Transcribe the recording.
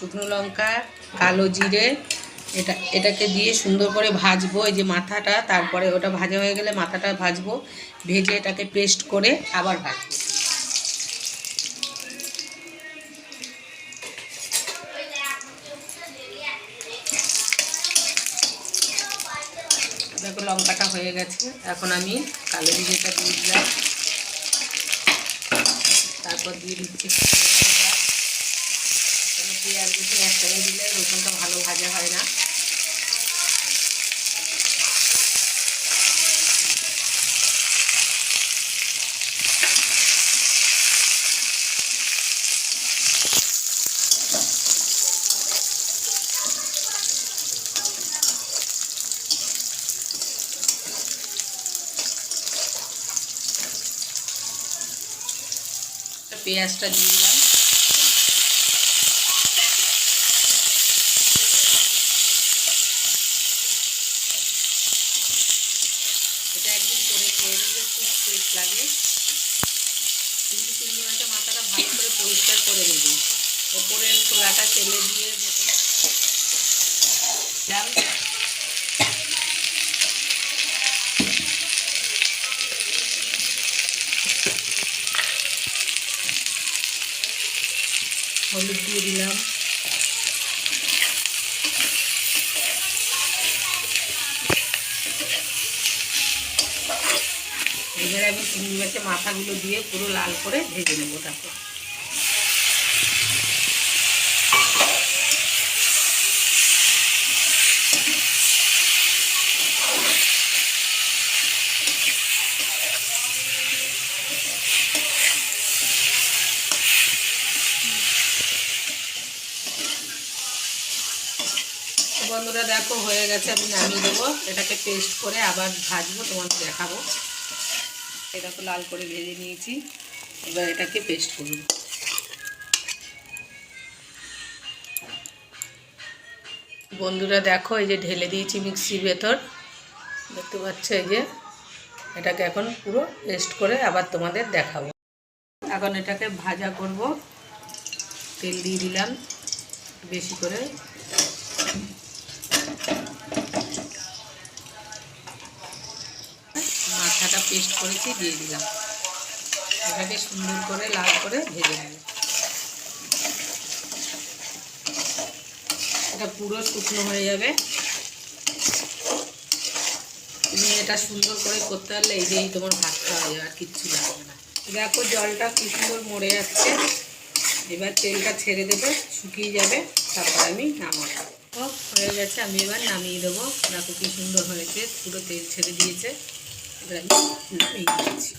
শুকনো লঙ্কা, কালো জিরে, এটাকে দিয়ে সুন্দর করে ভাজবো। এই যে মাথাটা, তারপরে ওটা ভাজা হয়ে গেলে মাথাটা ভাজবো, ভেজে এটাকে পেস্ট করে আবার ভাজবো। দেখো লঙ্কাটা হয়ে গেছে, এখন আমি কালো জিরেটা দিয়ে দিলাম, তারপর দিয়ে দিচ্ছি পেঁয়াজ রসুন একসঙ্গে দিলে রসুনটা ভালো ভাজা হয় না। পেঁয়াজটা দিয়ে দিলাম, এটা একদিন করে খেয়ে নেবে, খুব টেস্ট লাগে। কিন্তু 3 মিনিটে মাথাটা ভালো করে পরিষ্কার করে নেবে, ওপরের খোলাটা তেলে দিয়ে হলুদ দিয়ে দিলাম, এবারে আমি চিংড়ি মাছের মাথাগুলো দিয়ে পুরো লাল করে ভেজে নেবো। তারপর বন্ধুরা দেখো হয়ে গেছে, আমি নামিয়ে দেবো। এটাকে পেস্ট করে আবার ভাজবো, তোমাদের দেখাবো। এটাকে লাল করে ভেজে নিয়েছি, এবার এটাকে পেস্ট করব। বন্ধুরা দেখো, এই যে ঢেলে দিয়েছি মিক্সির ভেতর, দেখতে পাচ্ছ। এই যে এটাকে এখন পুরো পেস্ট করে আবার তোমাদের দেখাবো। এখন এটাকে ভাজা করব, তেল দিয়ে দিলাম বেশি করে, মাথাটা পেস্ট করেছি দিয়ে দিলাম, এটাকে সুন্দর করে লাল করে ভেজে নেব। এটা পুরো শুকনো হয়ে যাবে, তুমি এটা সুন্দর করে করতে পারলে এই যেই তোমার ভাত খাওয়া যাবে, আর কিচ্ছু লাগবে না। দেখো জলটা কি সুন্দর মরে যাচ্ছে, এবার তেলটা ছেড়ে দেবে, শুকিয়ে যাবে, তারপর আমি নামাবো। হয়ে গেছে, আমি এবার নামিয়ে দেবো। দেখো কি সুন্দর হয়েছে, পুরো তেল ছেড়ে দিয়েছে, এবার আমি নামিয়ে দিচ্ছি।